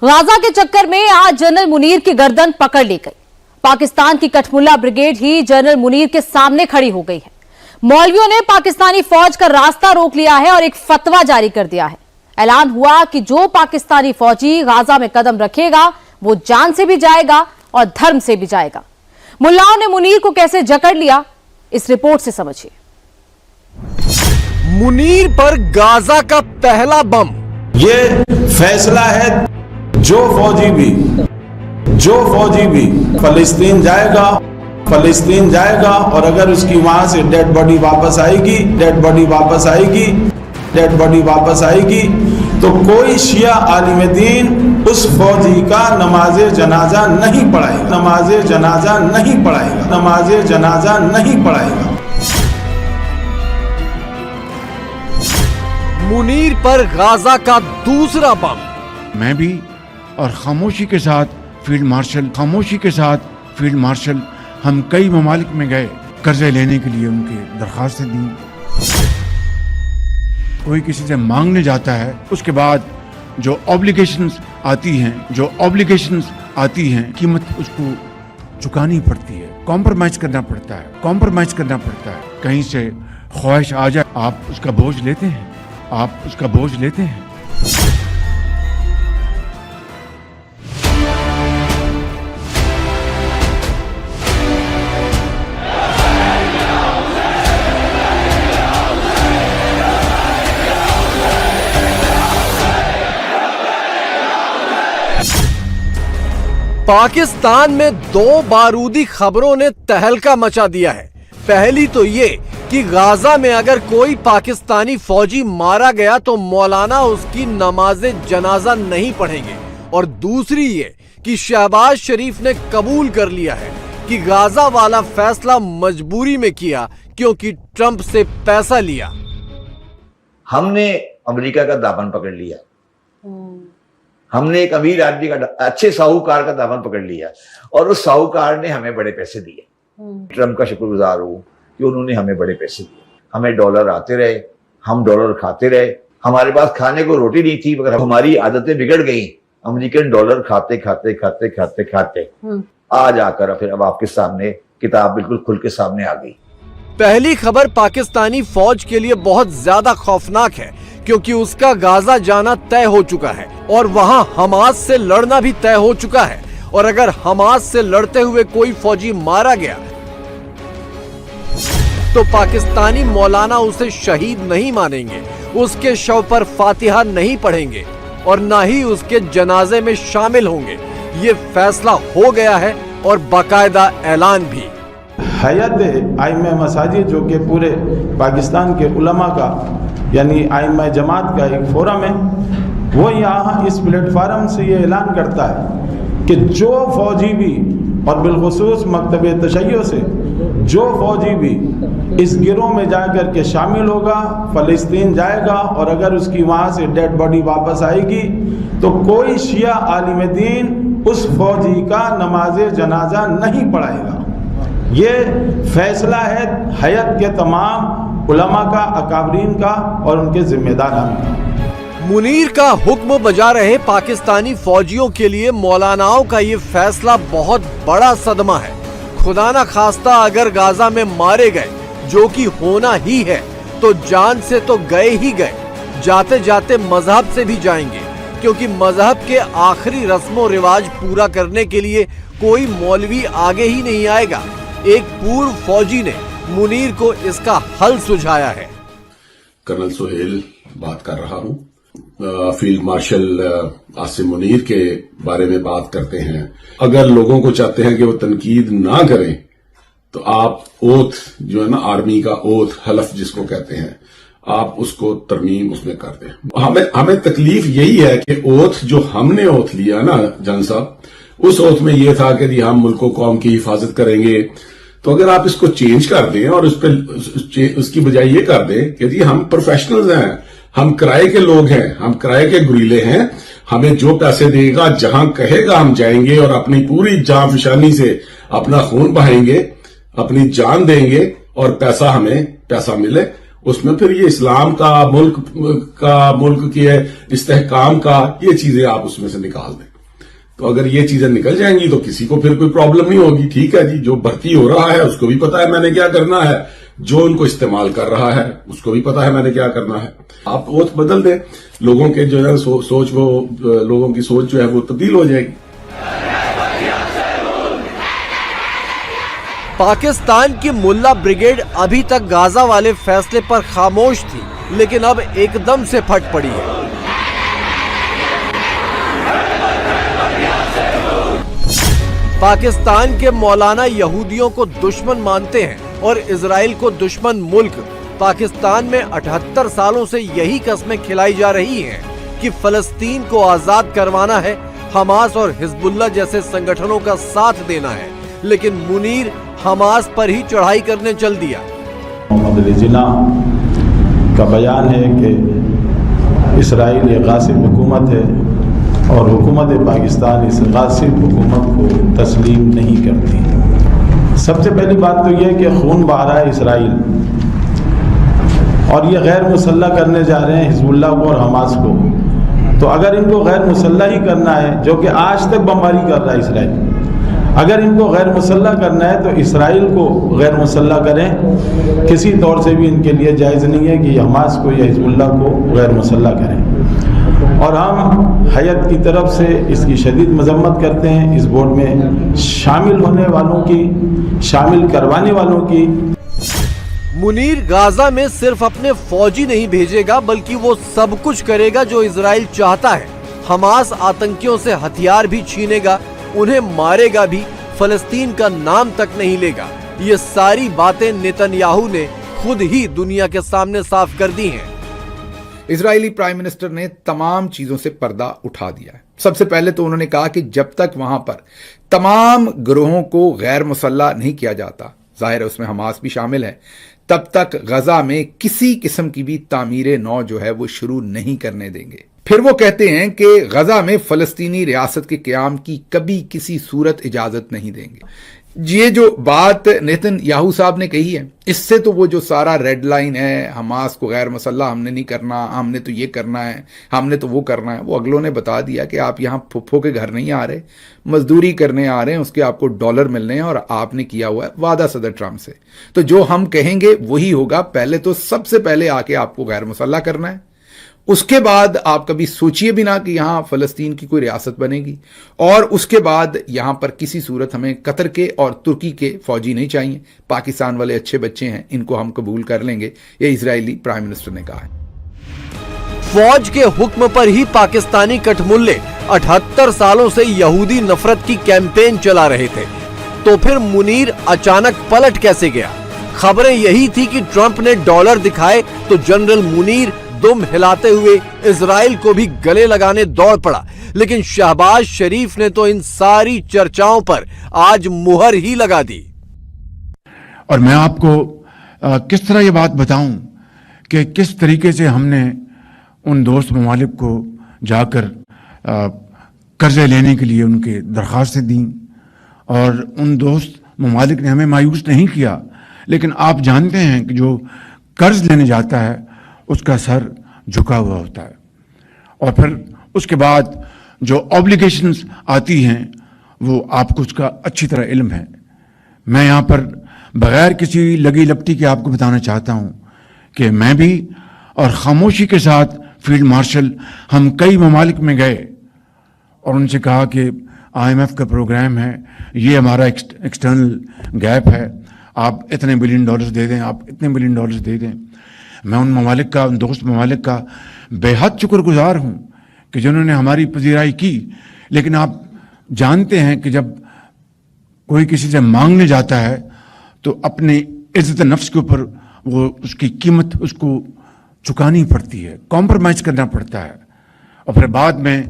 Gaza के चक्कर में आज जनरल मुनीर की गर्दन पकड़ ली गई। पाकिस्तान की कठमुल्ला ब्रिगेड ही जनरल मुनीर के सामने खड़ी हो गई है। मौलवियों ने पाकिस्तानी फौज का रास्ता रोक लिया है और एक फतवा जारी कर दिया है। ऐलान हुआ कि जो पाकिस्तानी फौजी गाजा में कदम रखेगा वो जान से भी जाएगा और धर्म से भी जाएगा। मुल्लाओं ने मुनीर को कैसे जकड़ लिया, इस रिपोर्ट से समझिए। मुनीर पर गाजा का पहला बम। ये फैसला है जो फौजी भी फलस्तीन जाएगा और अगर उसकी वहां से डेड बॉडी वापस आएगी तो कोई शिया आलिम दीन उस फौजी का नमाज जनाजा नहीं पढ़ाएगा। मुनीर पर गाजा का दूसरा बम। मैं भी और खामोशी के साथ फील्ड मार्शल हम कई ममालिक में गए, कर्जे लेने के लिए उनकी दरखास्तें दी। कोई किसी से मांगने जाता है, उसके बाद जो ऑब्लिगेशंस आती हैं कीमत उसको चुकानी पड़ती है, कॉम्प्रोमाइज करना पड़ता है। कहीं से ख्वाहिश आ जाए, आप उसका बोझ लेते हैं। पाकिस्तान में दो बारूदी खबरों ने तहलका मचा दिया है। पहली तो ये कि गाजा में अगर कोई पाकिस्तानी फौजी मारा गया तो मौलाना उसकी नमाज़े जनाजा नहीं पढ़ेंगे, और दूसरी ये कि शहबाज शरीफ ने कबूल कर लिया है कि गाजा वाला फैसला मजबूरी में किया क्योंकि ट्रंप से पैसा लिया। हमने अमेरिका का दामन पकड़ लिया, हमने एक अमीर आदमी का, अच्छे साहूकार का दामन पकड़ लिया और उस साहूकार ने हमें बड़े पैसे दिए। ट्रंप का शुक्रगुजार हूं कि उन्होंने हमें बड़े पैसे दिए। हमें डॉलर आते रहे, हम डॉलर खाते रहे। हमारे पास खाने को रोटी नहीं थी, मगर हमारी आदतें बिगड़ गई। अमेरिकन डॉलर खाते आज आकर फिर अब आपके सामने किताब बिल्कुल खुल के सामने आ गई। पहली खबर पाकिस्तानी फौज के लिए बहुत ज्यादा खौफनाक है क्योंकि उसका गाजा जाना तय हो चुका है और वहां हमास से लड़ना भी तय हो चुका है। और अगर हमास से लड़ते हुए कोई फौजी मारा गया तो पाकिस्तानी मौलाना उसे शहीद नहीं मानेंगे, उसके शव पर फातिहा नहीं पढ़ेंगे और ना ही उसके जनाजे में शामिल होंगे। ये फैसला हो गया है और बाकायदा ऐलान भी। हयात आइम्मा मसाजिद जो कि पूरे पाकिस्तान के उलमा का यानी आइम्मा जमात का एक फोरम है, वो यहाँ इस प्लेटफार्म से ये ऐलान करता है कि जो फौजी भी और बिलखुसूस मकतब तशय्यो से जो फौजी भी इस गिरोह में जाकर के शामिल होगा, फलस्तीन जाएगा और अगर उसकी वहाँ से डेड बॉडी वापस आएगी तो कोई शिया आलिम दीन उस फौजी का नमाज जनाजा नहीं पढ़ाएगा। ये फैसला है हयात के तमाम उलमा का, अकाबरीन का और उनके जिम्मेदारान का। मुनीर का हुक्म बजा रहे पाकिस्तानी फौजियों के लिए मौलानाओं का ये फैसला बहुत बड़ा सदमा है। खुदा ना खास्ता अगर गाजा में मारे गए, जो कि होना ही है, तो जान से तो गए ही गए, जाते जाते मजहब से भी जाएंगे, क्योंकि मजहब के आखिरी रस्मों रिवाज पूरा करने के लिए कोई मौलवी आगे ही नहीं आएगा। एक पूर्व फौजी ने मुनीर को इसका हल सुझाया है। कर्नल सुहेल बात कर रहा हूं। फील्ड मार्शल आसिम मुनीर के बारे में बात करते हैं। अगर लोगों को चाहते हैं कि वो तनकीद ना करें तो आप ओथ जो है ना, आर्मी का ओथ, हलफ जिसको कहते हैं, आप उसको तरमीम उसमें कर दें। हमें तकलीफ यही है कि ओथ जो हमने ओथ लिया ना जन साहब, उस ओथ में यह था कि जी हम मुल्क कौम की हिफाजत करेंगे। तो अगर आप इसको चेंज कर दें और उसकी बजाय ये कर दें कि जी हम प्रोफेशनल्स हैं, हम किराए के लोग हैं, हम किराए के गुरीले हैं, हमें जो पैसे देगा, जहां कहेगा हम जाएंगे और अपनी पूरी जान फिशानी से अपना खून बहाएंगे, अपनी जान देंगे और पैसा हमें पैसा मिले, اس میں پھر یہ اسلام کا ملک کی استحکام کا یہ چیزیں آپ اس میں سے نکال دیں. تو اگر یہ چیزیں نکل جائیں گی تو کسی کو پھر کوئی پرابلم نہیں ہوگی. ٹھیک ہے جی, جو بھرتی ہو رہا ہے اس کو بھی پتا ہے میں نے کیا کرنا ہے, جو ان کو استعمال کر رہا ہے اس کو بھی پتا ہے میں نے کیا کرنا ہے. آپ وہ بدل دیں, لوگوں کے جو ہے سوچ, وہ لوگوں کی سوچ جو ہے وہ تبدیل ہو جائے گی. پاکستان کی ملا بریگیڈ ابھی تک غزہ والے فیصلے پر خاموش تھی, لیکن اب ایک دم سے پھٹ پڑی ہے. پاکستان کے مولانا یہودیوں کو دشمن مانتے ہیں اور اسرائیل کو دشمن ملک. پاکستان میں 78 سالوں سے یہی قسمیں کھلائی جا رہی ہیں کہ فلسطین کو آزاد کروانا ہے, حماس اور حزب اللہ جیسے سنگٹھنوں کا ساتھ دینا ہے, لیکن منیر حماس پر ہی چڑھائی کرنے چل دیا. محمد علی جناح کا بیان ہے کہ اسرائیل ایک غاصب حکومت ہے اور حکومت پاکستان اس غاصب حکومت کو تسلیم نہیں کرتی. سب سے پہلی بات تو یہ کہ خون بہا رہا ہے اسرائیل, اور یہ غیر مسلح کرنے جا رہے ہیں حزب اللہ کو اور حماس کو. تو اگر ان کو غیر مسلح ہی کرنا ہے, جو کہ آج تک بمباری کر رہا ہے اسرائیل, اگر ان کو غیر مسلح کرنا ہے تو اسرائیل کو غیر مسلح کریں. کسی طور سے بھی ان کے لیے جائز نہیں ہے کہ حماس کو یا حزب اللہ کو غیر مسلح کریں. اور ہم حیات کی طرف سے اس کی شدید مذمت کرتے ہیں, اس بورڈ میں شامل ہونے والوں کی, شامل کروانے والوں کی. منیر غزہ میں صرف اپنے فوجی نہیں بھیجے گا بلکہ وہ سب کچھ کرے گا جو اسرائیل چاہتا ہے. حماس آتنکیوں سے ہتھیار بھی چھینے گا, انہیں مارے گا بھی, فلسطین کا نام تک نہیں لے گا. یہ ساری باتیں نیتن یاہو نے خود ہی دنیا کے سامنے صاف کر دی ہیں. اسرائیلی پرائم منسٹر نے تمام چیزوں سے پردہ اٹھا دیا ہے. سب سے پہلے تو انہوں نے کہا کہ جب تک وہاں پر تمام گروہوں کو غیر مسلح نہیں کیا جاتا, ظاہر ہے اس میں حماس بھی شامل ہے, تب تک غزہ میں کسی قسم کی بھی تعمیر نو جو ہے وہ شروع نہیں کرنے دیں گے. پھر وہ کہتے ہیں کہ غزہ میں فلسطینی ریاست کے قیام کی کبھی کسی صورت اجازت نہیں دیں گے. یہ جو بات نیتن یاہو صاحب نے کہی ہے, اس سے تو وہ جو سارا ریڈ لائن ہے, حماس کو غیر مسلح ہم نے نہیں کرنا, ہم نے تو یہ کرنا ہے, ہم نے تو وہ کرنا ہے, وہ اگلوں نے بتا دیا کہ آپ یہاں پھپھو کے گھر نہیں آ رہے, مزدوری کرنے آ رہے ہیں, اس کے آپ کو ڈالر ملنے ہیں, اور آپ نے کیا ہوا ہے وعدہ صدر ٹرمپ سے. تو جو ہم کہیں گے وہی ہوگا. پہلے تو سب سے پہلے آ کے آپ کو غیر مسلح کرنا ہے, اس کے بعد آپ کبھی سوچئے بھی نہ کہ یہاں فلسطین کی کوئی ریاست بنے گی, اور اس کے بعد یہاں پر کسی صورت ہمیں قطر کے اور ترکی کے فوجی نہیں چاہیے. پاکستان والے اچھے بچے ہیں, ان کو ہم قبول کر لیں گے, یہ اسرائیلی پرائم منسٹر نے کہا ہے. فوج کے حکم پر ہی پاکستانی کٹھملے 78 سالوں سے یہودی نفرت کی کیمپین چلا رہے تھے, تو پھر منیر اچانک پلٹ کیسے گیا؟ خبریں یہی تھی کہ ٹرمپ نے ڈالر دکھائے تو جنرل منیر دم ہلاتے ہوئے اسرائیل کو بھی گلے لگانے دوڑ پڑا. لیکن شہباز شریف نے تو ان ساری چرچاؤں پر آج مہر ہی لگا دی. اور میں آپ کو کس طرح یہ بات بتاؤں کہ کس طریقے سے ہم نے ان دوست ممالک کو جا کر قرضے لینے کے لیے ان کے درخواستیں دیں, اور ان دوست ممالک نے ہمیں مایوس نہیں کیا. لیکن آپ جانتے ہیں کہ جو قرض لینے جاتا ہے اس کا سر جھکا ہوا ہوتا ہے, اور پھر اس کے بعد جو آبلیگیشنز آتی ہیں وہ آپ کو اس کا اچھی طرح علم ہے. میں یہاں پر بغیر کسی لگی لپٹی کے آپ کو بتانا چاہتا ہوں کہ میں بھی اور خاموشی کے ساتھ فیلڈ مارشل ہم کئی ممالک میں گئے اور ان سے کہا کہ IMF کا پروگرام ہے, یہ ہمارا ایکسٹرنل گیپ ہے, آپ اتنے بلین ڈالرز دے دیں, آپ اتنے بلین ڈالرز دے دیں. میں ان ممالک کا, ان دوست ممالک کا بے حد شکر گزار ہوں کہ جنہوں نے ہماری پذیرائی کی. لیکن آپ جانتے ہیں کہ جب کوئی کسی سے مانگنے جاتا ہے تو اپنی عزت نفس کے اوپر وہ اس کی قیمت اس کو چکانی پڑتی ہے, کمپرومائز کرنا پڑتا ہے. اور پھر بعد میں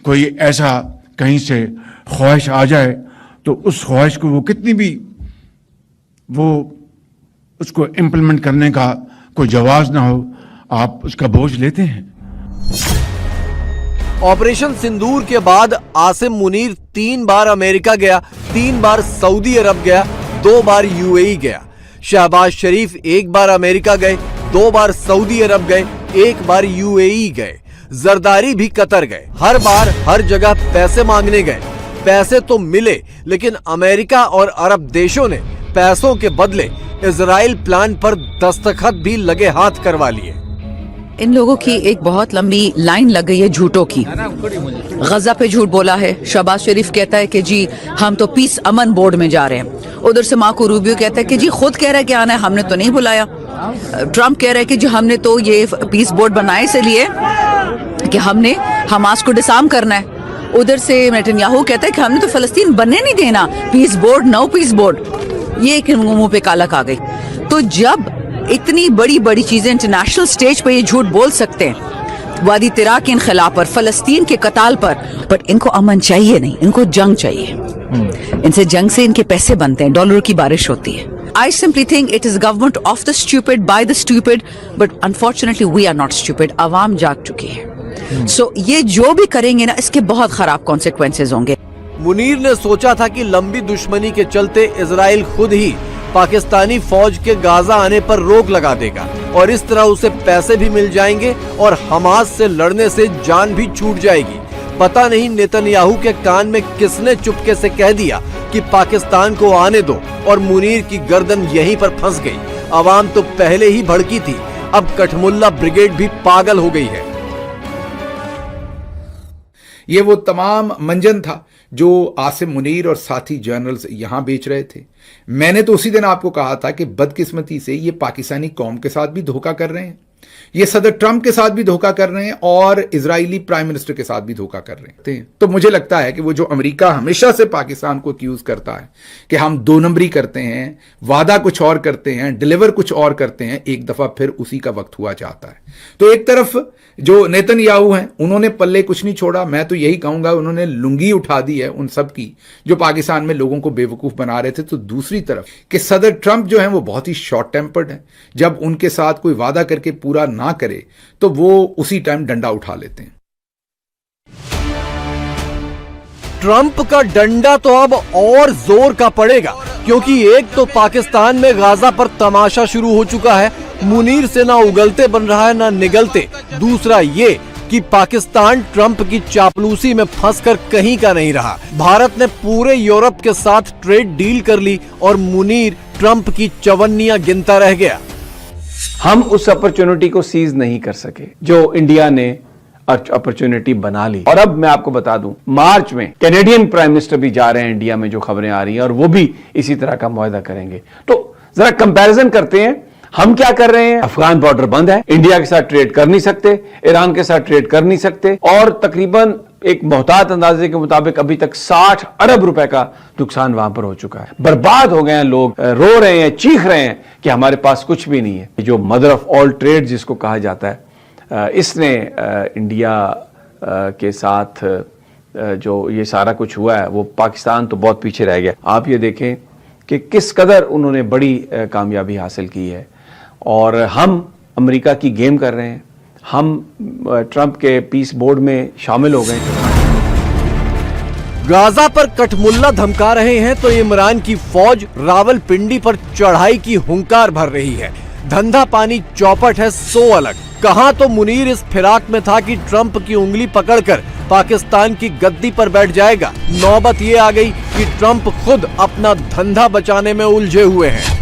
کوئی ایسا کہیں سے خواہش آ جائے تو اس خواہش کو وہ کتنی بھی وہ اس کو امپلیمنٹ کرنے کا کوئی جواز نہ ہو, آپ اس کا بوجھ لیتے ہیں. آپریشن سندور کے بعد عاصم منیر 3 بار امریکہ گیا, 3 بار سعودی عرب گیا, 2 بار UAE گیا. شہباز شریف 1 بار امریکہ گئے, 2 बार सऊदी अरब गए, 1 बार यूएई गए, जरदारी भी कतर गए। हर बार हर जगह पैसे मांगने गए। पैसे तो मिले, लेकिन अमेरिका और अरब देशों ने पैसों के बदले इजराइल प्लान पर दस्तखत भी लगे हाथ करवा लिए। इन लोगों की एक बहुत लंबी लाइन लग गई है झूठों की। गजा पे झूठ बोला है, शहबाज शरीफ कहता है कि जी हम तो पीस अमन बोर्ड में जा रहे हैं। उधर से मार्को रूबियो कहता है कि जी खुद कह रहा है कि आना है, हमने तो नहीं बुलाया। ट्रम्प कह रहा है कि जी हमने तो ये पीस बोर्ड बनाए इसलिए कि हमने हमास को डिसआर्म करना है। उधर से नेतन्याहू कहता है कि हमने तो फलस्तीन बनने नहीं देना, peace board no peace board. ये एक मुंह पे काला आ गई। तो जब इतनी बड़ी बड़ी चीजें इंटरनेशनल स्टेज पे ये झूठ बोल सकते हैं, वादी तिरा के इनखिलाफ पर, फलस्तीन के कताल पर, बट इनको अमन चाहिए नहीं, इनको जंग चाहिए। इनसे जंग से इनके पैसे बनते हैं, डॉलर की बारिश होती है। I simply think it is government of the stupid, by the stupid, but unfortunately we are not stupid. अवाम जाग चुकी है। So ये जो भी करेंगे ना, इसके बहुत खराब consequences होंगे। मुनीर ने सोचा था कि लंबी दुश्मनी के चलते इजराइल खुद ही पाकिस्तानी फौज के गाजा आने पर रोक लगा देगा और इस तरह उसे पैसे भी मिल जाएंगे और हमास से लड़ने से जान भी छूट जाएगी। पता नहीं नेतन्याहू के कान में किसने चुपके से कह दिया कि पाकिस्तान को आने दो और मुनीर की गर्दन यहीं पर फंस गई। अवाम तो पहले ही भड़की थी, अब कठमुल्ला ब्रिगेड भी पागल हो गई है। ये वो तमाम मंजन था जो आसिम मुनीर और साथी जर्नल्स यहां बेच रहे थे। मैंने तो उसी दिन आपको कहा था कि बदकिस्मती से ये पाकिस्तानी कौम के साथ भी धोखा कर रहे हैं, ये सदर ट्रंप के साथ भी धोखा कर रहे हैं और इजरायली प्राइम मिनिस्टर के साथ भी धोखा कर रहे हैं। तो मुझे लगता है कि वो जो अमेरिका हमेशा से पाकिस्तान को एक्यूज करता है कि हम 2 नंबरी करते हैं, वादा कुछ और करते हैं, डिलीवर कुछ और करते हैं, एक दफा फिर उसी का वक्त हुआ चाहता है। तो एक तरफ जो नेतन्याहू हैं, उन्होंने पल्ले कुछ नहीं छोड़ा। मैं तो यही कहूंगा उन्होंने लुंगी उठा दी है उन सब की जो पाकिस्तान में लोगों को बेवकूफ बना रहे थे। तो दूसरी तरफ कि सदर ट्रंप जो है वो बहुत ही शॉर्ट टेम्पर्ड है, जब उनके साथ कोई वादा करके पूरा ना करे तो वो उसी टाइम डंडा उठा लेते हैं। ट्रंप का डंडा तो अब और जोर का पड़ेगा, क्योंकि एक तो पाकिस्तान में गाजा पर तमाशा शुरू हो चुका है, मुनीर से ना उगलते बन रहा है ना निगलते। दूसरा ये कि पाकिस्तान ट्रंप की चापलूसी में फंसकर कहीं का नहीं रहा। भारत ने पूरे यूरोप के साथ ट्रेड डील कर ली और मुनीर ट्रंप की चवन्नियां गिनता रह गया। हम उस अपॉर्चुनिटी को सीज नहीं कर सके जो इंडिया ने अपॉर्चुनिटी बना ली। और अब मैं आपको बता दूं, मार्च में कैनेडियन प्राइम मिनिस्टर भी जा रहे हैं इंडिया में, जो खबरें आ रही हैं, और वो भी इसी तरह का मुआहदा करेंगे। तो जरा कंपैरिजन करते हैं, हम क्या कर रहे हैं। अफगान बॉर्डर बंद है, इंडिया के साथ ट्रेड कर नहीं सकते, ईरान के साथ ट्रेड कर नहीं सकते, और तकरीबन एक मोहतात अंदाजे के मुताबिक अभी तक 60 अरब रुपए का नुकसान वहां पर हो चुका है। बर्बाद हो गए हैं लोग, रो रहे हैं, चीख रहे हैं कि हमारे पास कुछ भी नहीं है। जो मदर ऑफ ऑल ट्रेड जिसको कहा जाता है, इसने इंडिया के साथ जो ये सारा कुछ हुआ है, वो पाकिस्तान तो बहुत पीछे रह गया। आप ये देखें कि किस कदर उन्होंने बड़ी कामयाबी हासिल की है, और हम अमेरिका की गेम कर रहे हैं, हम ट्रंप के पीस बोर्ड में शामिल हो गए। गाजा पर कठमुल्ला धमका रहे हैं तो इमरान की फौज रावलपिंडी पर चढ़ाई की हुंकार भर रही है। धंधा पानी चौपट है सो अलग। कहां तो मुनीर इस फिराक में था कि ट्रंप की उंगली पकड़कर पाकिस्तान की गद्दी पर बैठ जाएगा। नौबत ये आ गई कि ट्रंप खुद अपना धंधा बचाने में उलझे हुए हैं।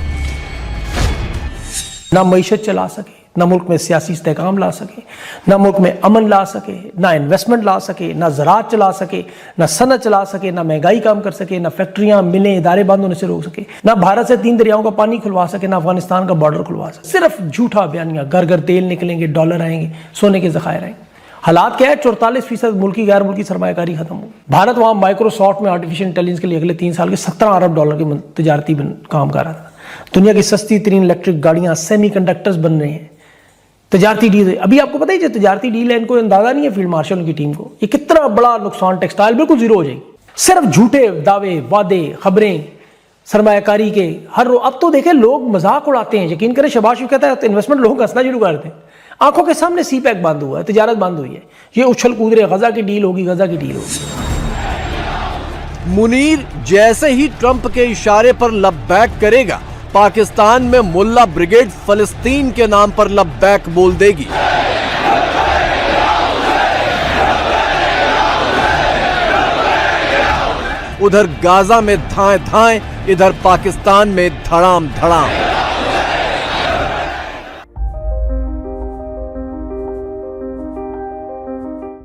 ना मईशत चला सके, ना मुल्क में सियासी इस्तेहकाम ला सके, ना मुल्क में अमन ला सके, ना इन्वेस्टमेंट ला सके, ना ज़राअत चला सके, ना सनत चला सके, ना महंगाई कम कर सके, ना फैक्ट्रियां मिलें इदारे बंद होने से रोक सके, ना भारत से 3 दरियाओं का पानी खुलवा सके, ना अफगानिस्तान का बॉर्डर खुलवा सके। सिर्फ झूठा बयानियां, घर घर तेल निकलेंगे, डॉलर आएंगे, सोने के ज़खायर आएंगे। हालात क्या है, 44% मुल्की गैर मुल्की सरमायाकारी खत्म हो। भारत वहाँ माइक्रोसॉफ्ट में आर्टिफिशियल इंटेलिजेंस के लिए अगले 3 साल के 17 अरब डॉलर के तजारती काम कर रहा था। दुनिया की सस्ती तरीन इलेक्ट्रिक गाड़ियां, सेमीकंडक्टर्स बन रहे हैं, तजारती डील। अभी आपको पता है जो तजारती डील है, इनको अंदाजा नहीं है फील्ड मार्शल की टीम को, ये कितना बड़ा नुकसान, टेक्सटाइल बिल्कुल जीरो हो जाएगी। सिर्फ झूठे दावे, वादे, खबरें, सरमायाकारी के हर रोज। अब तो देखें लोग मजाक उड़ाते हैं, यकीन करें, शहबाज शरीफ कहता है तो इन्वेस्टमेंट लोग हंसना शुरू करते हैं। आंखों के सामने सी पैक बंद हुआ है, तजारत बंद हुई है, ये उछल कूद रहे, गजा की डील होगी, गजा की डील होगी। मुनीर जैसे ही ट्रंप के इशारे पर लबैक करेगा, पाकिस्तान में मुल्ला ब्रिगेड फलस्तीन के नाम पर लब्बैक बोल देगी। उधर गाजा में धाएं धाएं, इधर पाकिस्तान में धड़ाम धड़ाम।